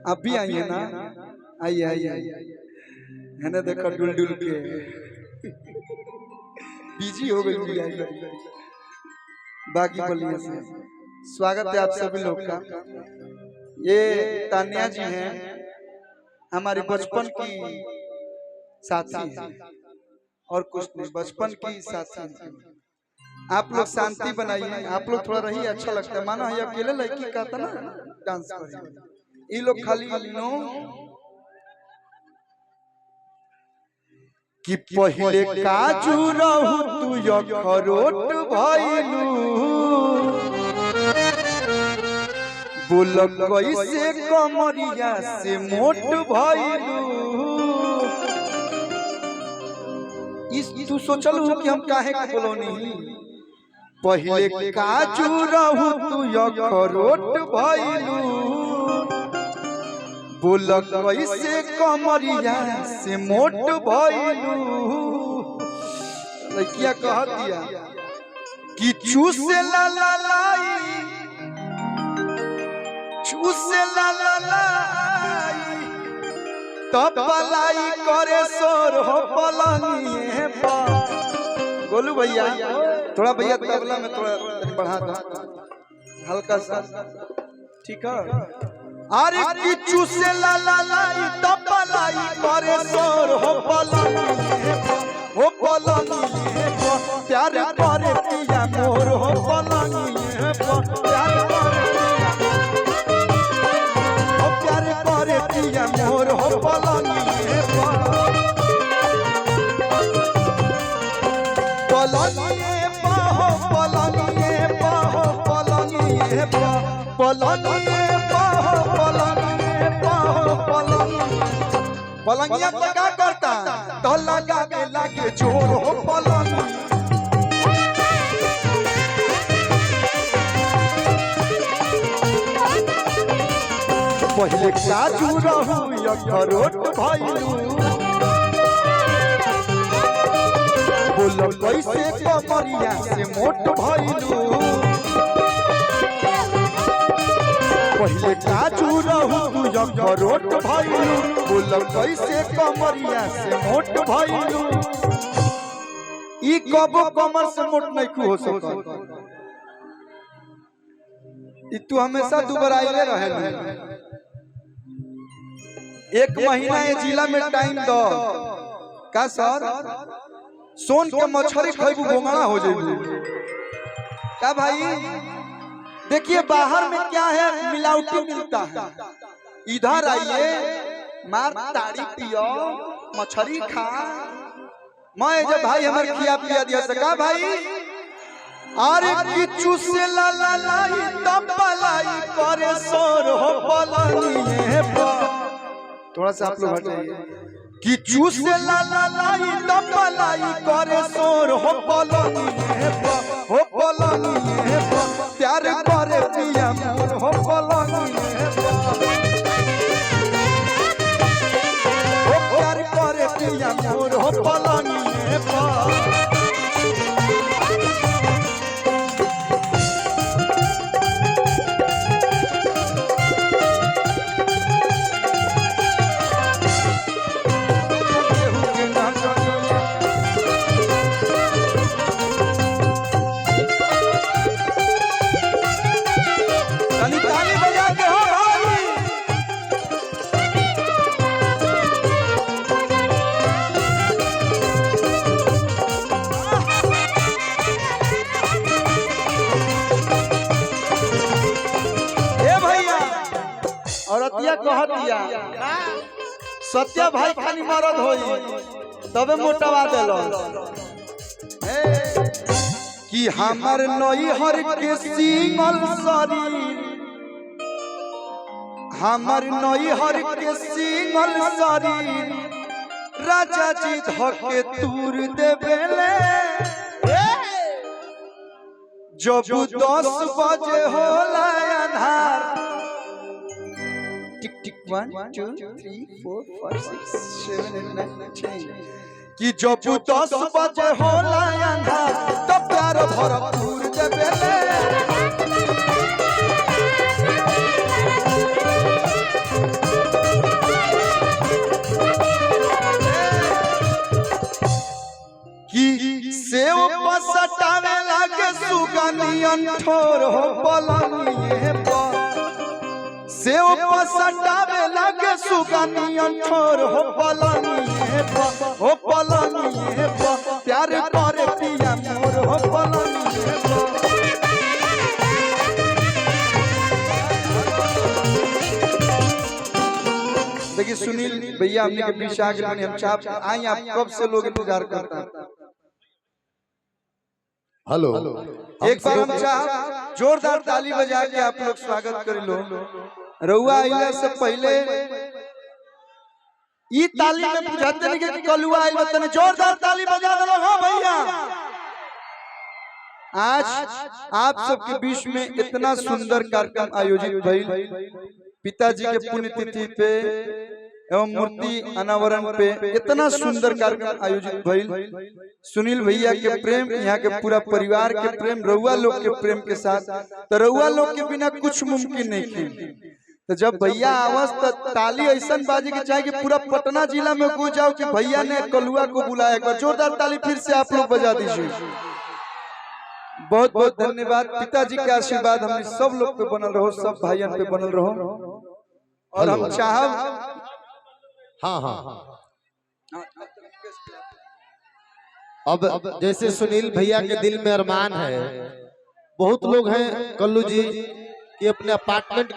आप भी आइए ना, आइए आइए, है ना, देखो डुल डुल के बिजी हो गई। बाकी बोलिए से स्वागत है आप सभी लोग का। ये तान्या जी हैं, हमारी बचपन की साथी हैं और कुछ नहीं, बचपन की साथी हैं। आप लोग शांति बनाइए, आप लोग थोड़ा रहिए, अच्छा लगता है। माना है अकेले लड़की का था ना डांस करिए, ये लोग खाली नो कि पहले काजू रहू तू अखरोट भइलू, बोल कैसे कमरिया से मोट भइलू। इस तू सोचलू कि हम काहे के बोलोनी, पहले काजू रहू तू अखरोट भइलू, बोल कैसे कमरिया से मोट भइलू। लड़किया कह दिया कि चूसे ला ला लाई, चूसे ला ला लाई, तब पलाई करे सोर हो पलंगिए पर। गोलू भैया थोड़ा, भैया तबला में थोड़ा बढ़ा दो हल्का सा, ठीक है। अरे कि चूसे ला ला लाई, तब पलाई करे सोर हो पलंगिए पर, हो पलंगिए पर। प्यार करे पिया मोर हो पलंगिए पर, प्यार करे पिया मोर हो पलंगिए पर, पलंगिए पर हो पलंगिए पर हो पलंगिए पर, पलंगिए पर हो पलंगिए पर हो पलंगिए। पलंगिया तो क्या करता तो लगा के लागे जोर हो पलंगिए। पहले काजू रहू अखरोट भइलू, बोल कैसे कमरिया से मोट भइलू। पहले काजू रहू अखरोट भइलू, बोल कैसे कमरिया से मोट भइलू। ई कबो कमर से मोट नहीं हो सकता, ई तू हमेशा दुबराइले रहे। एक महीना ये जिला में टाइम दो का सर, सोन के मछली खाइबू गोंगड़ा हो जाएगी का भाई। देखिए बाहर में क्या है, मिलावटी मिलता है। इधर आइए, मार ताड़ी पियो, मछली खा। मैं जब भाई हमारे खिया पिया दिया सका भाई। अरे कि चूसे ला ला लाई, तब पलाई करे सोर हो पलंगिए पर। थोड़ा सा आप लोग हट जाइए। कि चूसे ला ला लाई, तब पलाई करे सोर हो पलंगिए पर, हो पलंगिए पर। प्यार करे पिया मोर हो पलंगिए पर, हो प्यार करे पिया मोर हो पलंगिए पर। औरतिया कह दिया सत्या भाई खाली मरद होई तबे मोटवा देलो कि हमर नई हर के सिंगल शरीर, हमर नई हर के सिंगल शरीर राजा जी धके तूर देबेले। जब 10 बजे होला अंधार, टिक टिक 1 2 3 4 5 6 7 8 9 10, कि जब 10 बजे होला अंधार तो प्यार भरपूर देबेले। ठोर हो पलनिए पर से ऊपर सटावे लगे सुगनियन ठोर हो पलनिए पर प्यार करे पिया मोर हो पलनिए पर। देखिए सुनील भैया हमने के बीच आ गए, हम चाप आई आप कब से लोग इंतजार करता है। हेलो, एक बार हम चाह जोरदार ताली बजा के आप लोग स्वागत कर लो। रउआ आइला से पहले ई ताली में बुझाते नहीं कि कलुआ आइल तने जोरदार ताली बजा दो। हां भैया, आज आप सबके बीच में इतना सुंदर कार्यक्रम आयोजित भइल, पिताजी के पुण्यतिथि पे एवं मूर्ति अनावरण पे इतना सुंदर कार्यक्रम आयोजित भइल। सुनील भैया के प्रेम, यहाँ के पूरा परिवार के प्रेम, रउआ लोग के प्रेम के साथ, तो रउआ लोग के बिना कुछ मुमकिन नहीं थी। तो जब भैया आवाज तो ताली ऐसा बाजी की चाहिए कि पूरा पटना जिला में गूंज जाओ कि भैया ने कलुआ को बुलाया। एक बार जोरदार ताली फिर से आप लोग बजा दीजिए। बहुत बहुत धन्यवाद। पिताजी के आशीर्वाद हम सब लोग पे बनल रहो, सब भाइयों पे बनल रहो। और हम चाहब हाँ हाँ, अब जैसे सुनील भैया के दिल में अरमान है, बहुत लोग हैं कल्लू जी कि अपने अपार्टमेंट